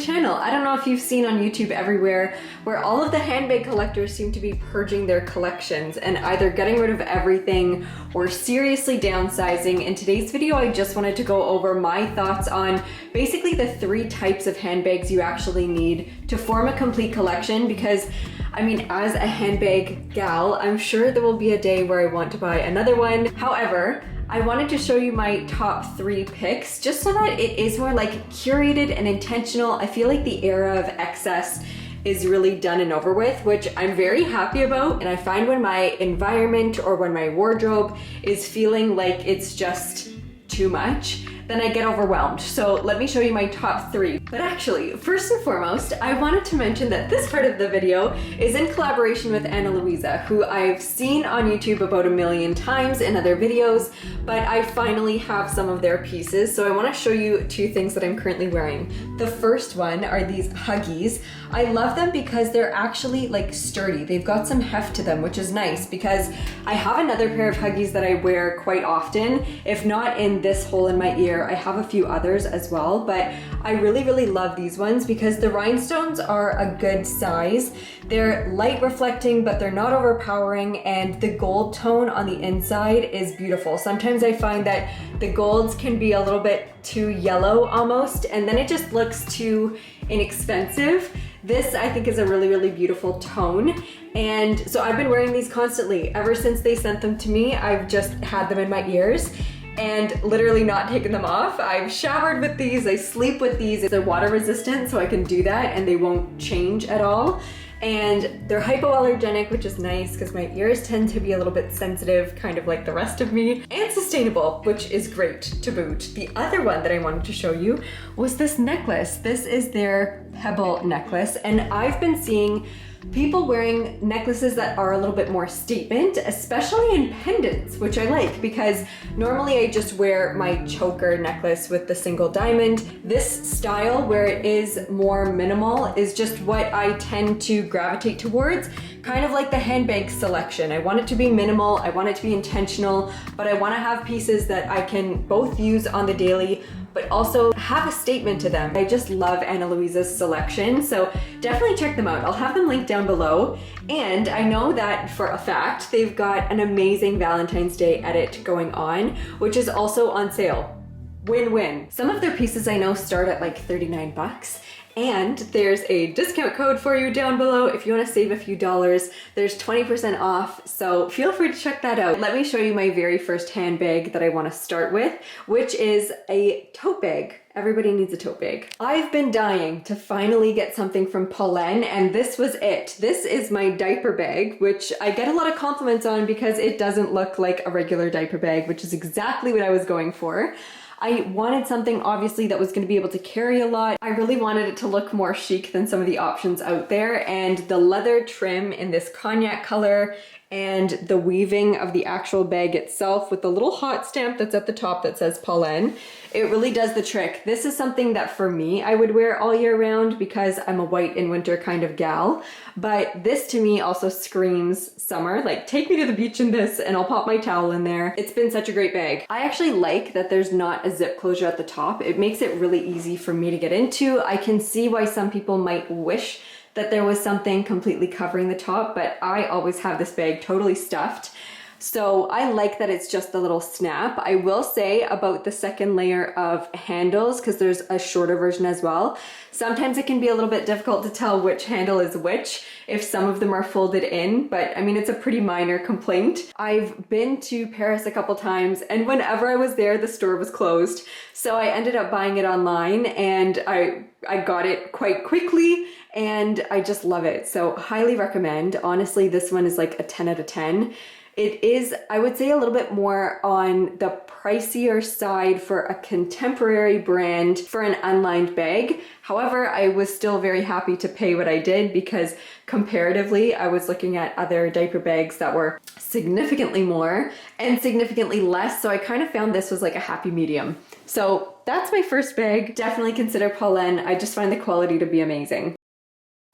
channel. I don't know if you've seen on YouTube everywhere where all of the handbag collectors seem to be purging their collections and either getting rid of everything or seriously downsizing. In today's video, I just wanted to go over my thoughts on basically the 3 types of handbags you actually need to form a complete collection, because I mean, as a handbag gal, I'm sure there will be a day where I want to buy another one. However, I wanted to show you my top 3 picks just so that it is more like curated and intentional. I feel like the era of excess is really done and over with, which I'm very happy about. And I find when my environment or when my wardrobe is feeling like it's just too much, then I get overwhelmed. So let me show you my top 3. But actually, first and foremost, I wanted to mention that this part of the video is in collaboration with Luisa, who I've seen on YouTube about 1,000,000 times in other videos, but I finally have some of their pieces. So I wanna show you 2 things that I'm currently wearing. The first one are these Huggies. I love them because they're actually like sturdy. They've got some heft to them, which is nice because I have another pair of Huggies that I wear quite often. If not in this hole in my ear, I have a few others as well, but I really love these ones because the rhinestones are a good size. They're light reflecting, but they're not overpowering, and the gold tone on the inside is beautiful. Sometimes I find that the golds can be a little bit too yellow almost, and then it just looks too inexpensive. This I think is a really beautiful tone, and so I've been wearing these constantly. Ever since they sent them to me, I've just had them in my ears and literally not taken them off. I've showered with these, I sleep with these. They're water resistant, so I can do that and they won't change at all. And they're hypoallergenic, which is nice because my ears tend to be a little bit sensitive, kind of like the rest of me, and sustainable, which is great to boot. The other one that I wanted to show you was this necklace. This is their pebble necklace, and I've been seeing people wearing necklaces that are a little bit more statement, especially in pendants, which I like because normally I just wear my choker necklace with the single diamond. This style where it is more minimal is just what I tend to gravitate towards, kind of like the handbag selection. I want it to be minimal, I want it to be intentional, but I want to have pieces that I can both use on the daily but also have a statement to them. I just love Luisa's selection, so definitely check them out. I'll have them linked down below. And I know that for a fact, they've got an amazing Valentine's Day edit going on, which is also on sale. Win-win. Some of their pieces I know start at like 39 bucks. And there's a discount code for you down below if you want to save a few dollars. There's 20% off, so feel free to check that out. Let me show you my very first handbag that I want to start with, which is a tote bag. Everybody needs a tote bag. I've been dying to finally get something from Polene, and this was it. This is my diaper bag, which I get a lot of compliments on because it doesn't look like a regular diaper bag, which is exactly what I was going for. I wanted something obviously that was going to be able to carry a lot. I really wanted it to look more chic than some of the options out there, and the leather trim in this cognac color and the weaving of the actual bag itself with the little hot stamp that's at the top that says Polene, it really does the trick. This is something that for me I would wear all year round because I'm a white in winter kind of gal, but this to me also screams summer. Like, take me to the beach in this and I'll pop my towel in there. It's been such a great bag. I actually like that there's not a zip closure at the top. It makes it really easy for me to get into. I can see why some people might wish that there was something completely covering the top, but I always have this bag totally stuffed. So I like that it's just a little snap. I will say about the second layer of handles, because there's a shorter version as well, sometimes it can be a little bit difficult to tell which handle is which if some of them are folded in, but I mean, it's a pretty minor complaint. I've been to Paris a couple times, and whenever I was there, the store was closed. So I ended up buying it online, and I got it quite quickly, and I just love it. So highly recommend. Honestly, this one is like a 10 out of 10. It is, I would say, a little bit more on the pricier side for a contemporary brand for an unlined bag. However, I was still very happy to pay what I did because comparatively, I was looking at other diaper bags that were significantly more and significantly less. So I kind of found this was like a happy medium. So that's my first bag. Definitely consider Polene. I just find the quality to be amazing.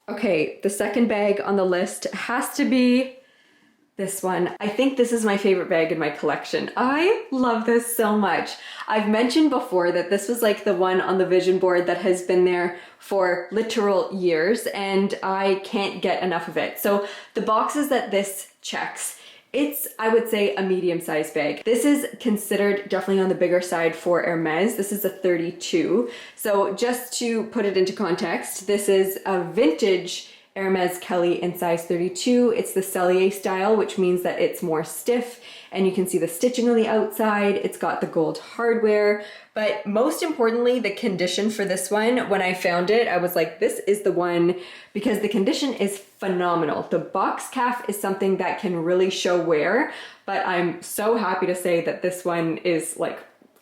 Okay, the second bag on the list has to be this one. I think this is my favorite bag in my collection. I love this so much. I've mentioned before that this was like the one on the vision board that has been there for literal years, and I can't get enough of it. So the boxes that this checks, it's, I would say, a medium-sized bag. This is considered definitely on the bigger side for Hermes. This is a 32. So just to put it into context, this is a vintage Hermes Kelly in size 32. It's the Cellier style, which means that it's more stiff and you can see the stitching on the outside. It's got the gold hardware, but most importantly, the condition for this one, when I found it, I was like, this is the one, because the condition is phenomenal. The box calf is something that can really show wear, but I'm so happy to say that this one is like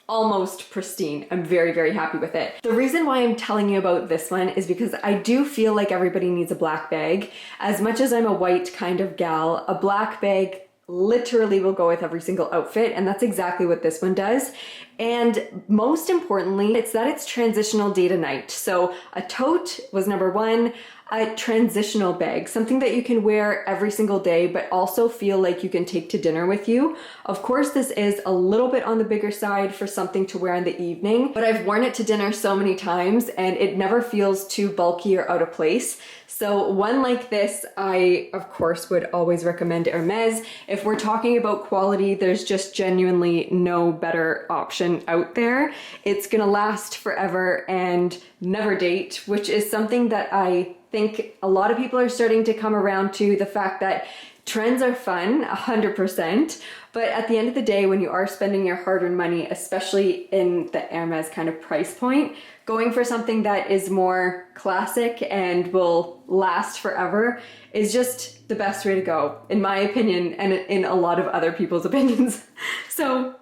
almost pristine. I'm very, very happy with it. The reason why I'm telling you about this one is because I do feel like everybody needs a black bag. As much as I'm a white kind of gal, a black bag literally will go with every single outfit, and that's exactly what this one does. And most importantly, it's that it's transitional day to night. So a tote was number one, a transitional bag, something that you can wear every single day, but also feel like you can take to dinner with you. Of course, this is a little bit on the bigger side for something to wear in the evening, but I've worn it to dinner so many times and it never feels too bulky or out of place. So one like this, I of course would always recommend Hermes. If we're talking about quality, there's just genuinely no better option out there. It's gonna last forever and never date, which is something that I think a lot of people are starting to come around to, the fact that trends are fun, 100%, but at the end of the day, when you are spending your hard-earned money, especially in the Hermes kind of price point, going for something that is more classic and will last forever is just the best way to go, in my opinion, and in a lot of other people's opinions. So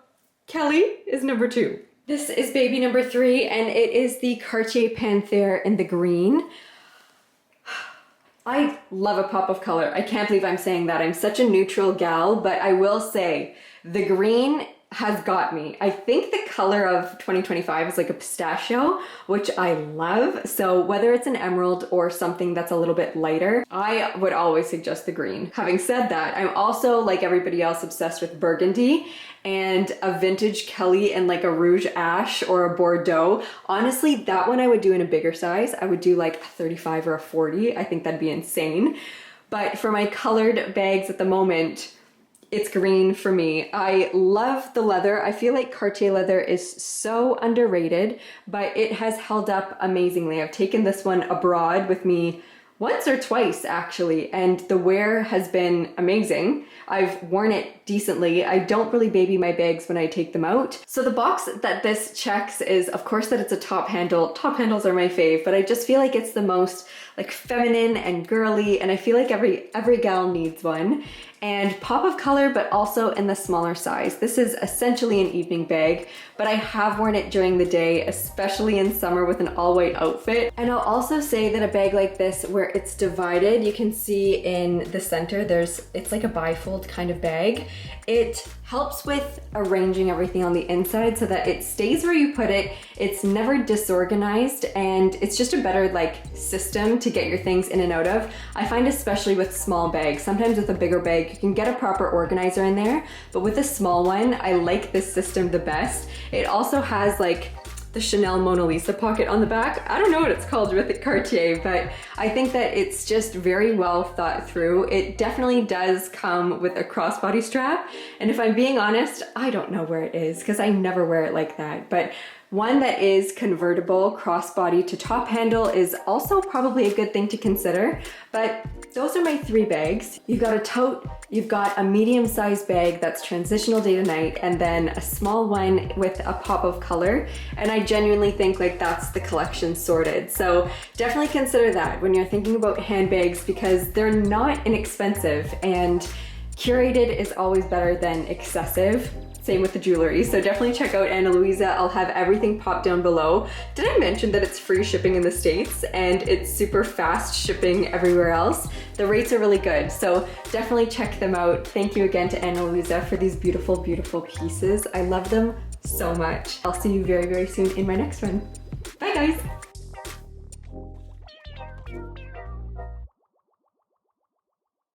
Kelly is number 2. This is baby number 3, and it is the Cartier Panthere in the green. I love a pop of color. I can't believe I'm saying that. I'm such a neutral gal, but I will say the green has got me. I think the color of 2025 is like a pistachio, which I love. So whether it's an emerald or something that's a little bit lighter, I would always suggest the green. Having said that, I'm also, like everybody else, obsessed with burgundy, and a vintage Kelly in like a rouge ash or a Bordeaux. Honestly, that one I would do in a bigger size. I would do like a 35 or a 40. I think that'd be insane. But for my colored bags at the moment, it's green for me. I love the leather. I feel like Cartier leather is so underrated, but it has held up amazingly. I've taken this one abroad with me once or twice actually, and the wear has been amazing. I've worn it decently. I don't really baby my bags when I take them out. So the box that this checks is, of course, that it's a top handle. Top handles are my fave, but I just feel like it's the most like feminine and girly, and I feel like every gal needs one. And pop of color, but also in the smaller size. This is essentially an evening bag, but I have worn it during the day, especially in summer with an all-white outfit. And I'll also say that a bag like this, where it's divided, you can see in the center, it's like a bifold kind of bag. It helps with arranging everything on the inside so that it stays where you put it. It's never disorganized, and it's just a better like system to get your things in and out of. I find especially with small bags, sometimes with a bigger bag, you can get a proper organizer in there, but with a small one, I like this system the best. It also has like the Chanel Mona Lisa pocket on the back. I don't know what it's called with it, Cartier, but I think that it's just very well thought through. It definitely does come with a crossbody strap, and if I'm being honest, I don't know where it is because I never wear it like that, but one that is convertible crossbody to top handle is also probably a good thing to consider. But those are my 3 bags. You've got a tote, you've got a medium-sized bag that's transitional day to night, and then a small one with a pop of color. And I genuinely think like that's the collection sorted. So definitely consider that when you're thinking about handbags, because they're not inexpensive, and curated is always better than excessive. Same with the jewelry, so definitely check out Luisa. I'll have everything popped down below. Did I mention that it's free shipping in the States and it's super fast shipping everywhere else? The rates are really good, so definitely check them out. Thank you again to Luisa for these beautiful, beautiful pieces. I love them so much. I'll see you very, very soon in my next one. Bye guys!